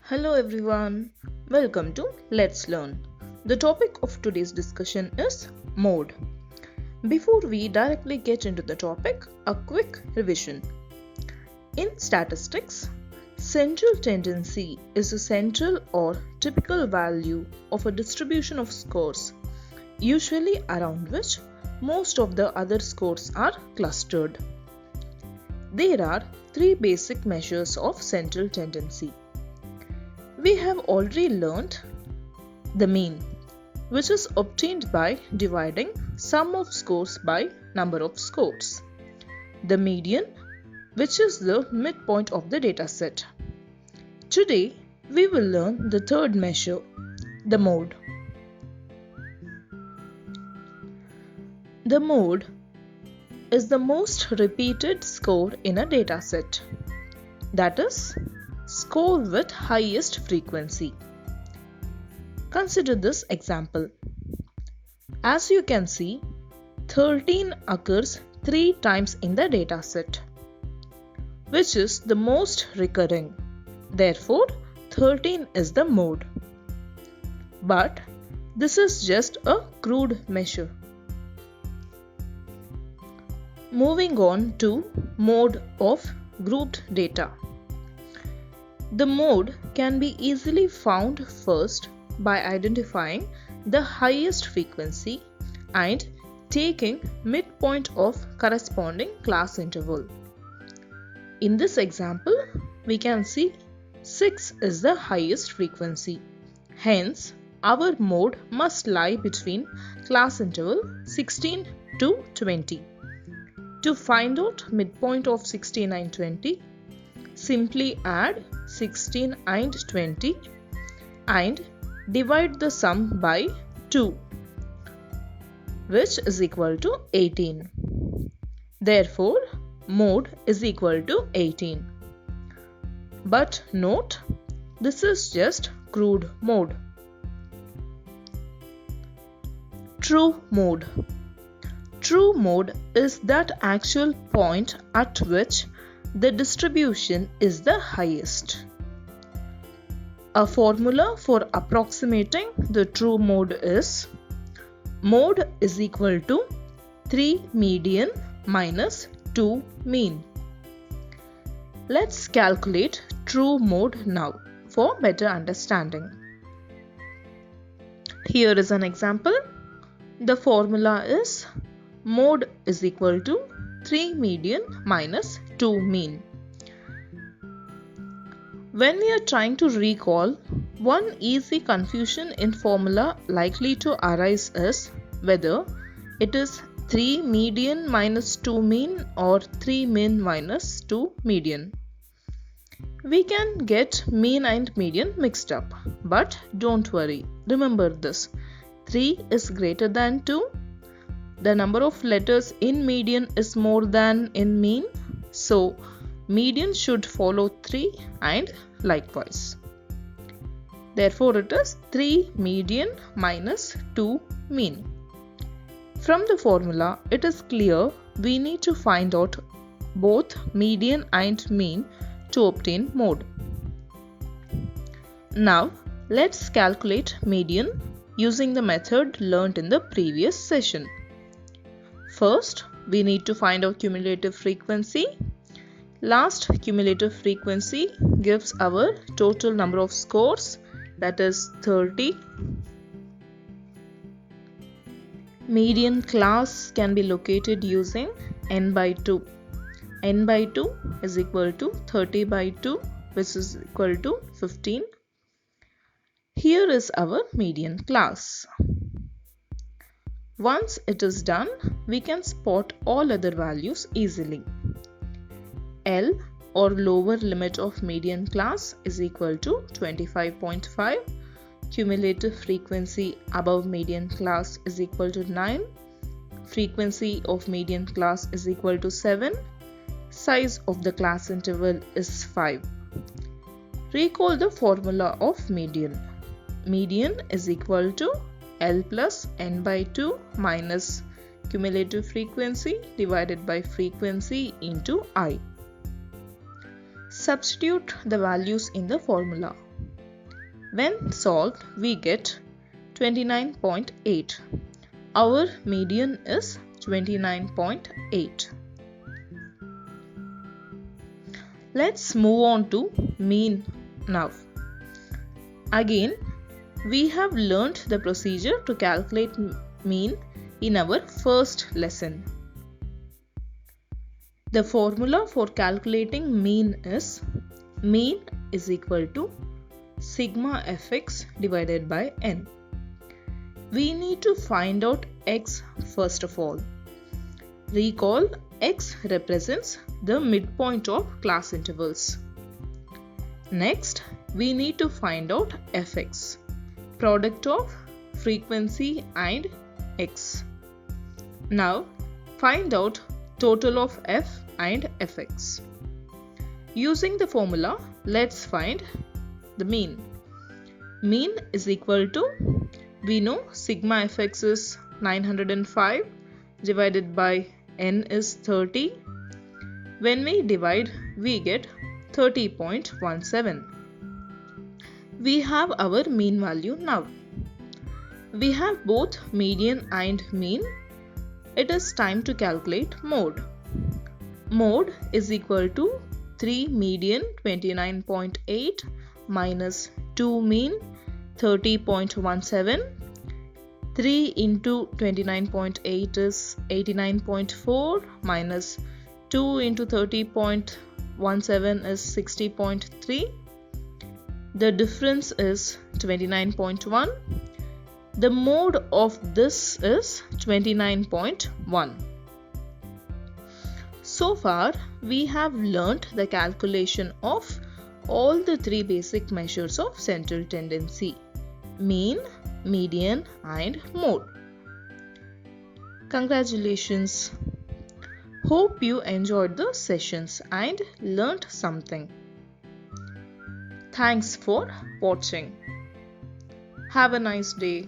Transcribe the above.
Hello everyone, welcome to Let's Learn. The topic of today's discussion is mode. Before we directly get into the topic, a quick revision. In statistics, central tendency is a central or typical value of a distribution of scores, usually around which most of the other scores are clustered. There are three basic measures of central tendency. We have already learned the mean, which is obtained by dividing sum of scores by number of scores. The median, which is the midpoint of the dataset. Today, we will learn the third measure, the mode. The mode is the most repeated score in a dataset. That is, score with highest frequency. Consider this example. As you can see, 13 occurs 3 times in the dataset, which is the most recurring. Therefore, 13 is the mode. But this is just a crude measure. Moving on to mode of grouped data. The mode can be easily found first by identifying the highest frequency and taking midpoint of corresponding class interval. In this example, we can see 6 is the highest frequency. Hence, our mode must lie between class interval 16 to 20. To find out midpoint of 16 and 20, simply add 16 and 20 and divide the sum by 2, which is equal to 18. Therefore, mode is equal to 18. But note, this is just crude mode. True mode. True mode is that actual point at which the distribution is the highest. A formula for approximating the true mode is mode is equal to 3 median minus 2 mean. Let's calculate true mode now for better understanding. Here is an example. The formula is mode is equal to 3 median minus 2 mean. When we are trying to recall, one easy confusion in formula likely to arise is whether it is 3 median minus 2 mean or 3 mean minus 2 median. We can get mean and median mixed up, but don't worry, remember this, 3 is greater than 2. The number of letters in median is more than in mean, so median should follow 3 and likewise. Therefore, it is 3 median minus 2 mean. From the formula, it is clear we need to find out both median and mean to obtain mode. Now, let's calculate median using the method learnt in the previous session. First, we need to find out cumulative frequency. Last cumulative frequency gives our total number of scores, that is 30. Median class can be located using n by 2. n by 2 is equal to 30 by 2, which is equal to 15. Here is our median class. Once it is done, we can spot all other values easily. L, or lower limit of median class, is equal to 25.5. Cumulative frequency above median class is equal to 9. Frequency of median class is equal to 7. Size of the class interval is 5. Recall the formula of median. Median is equal to L plus n by 2 minus cumulative frequency divided by frequency into I. Substitute the values in the formula. When solved, we get 29.8. Our median is 29.8. Let's move on to mean now. Again, we have learnt the procedure to calculate mean in our first lesson. The formula for calculating mean is equal to sigma fx divided by n. We need to find out x first of all. Recall, x represents the midpoint of class intervals. Next, we need to find out fx, product of frequency and x. Now, find out total of f and fx. Using the formula, let's find the mean. Mean is equal to, we know sigma fx is 905 divided by n is 30. When we divide, we get 30.17. We have our mean value now. We have both median and mean. It is time to calculate mode. Mode is equal to 3 median 29.8 minus 2 mean 30.17. 3 into 29.8 is 89.4 minus 2 into 30.17 is 60.3. The difference is 29.1. The mode of this is 29.1. So far, we have learnt the calculation of all the three basic measures of central tendency: mean, median and mode. Congratulations! Hope you enjoyed the sessions and learnt something. Thanks for watching. Have a nice day.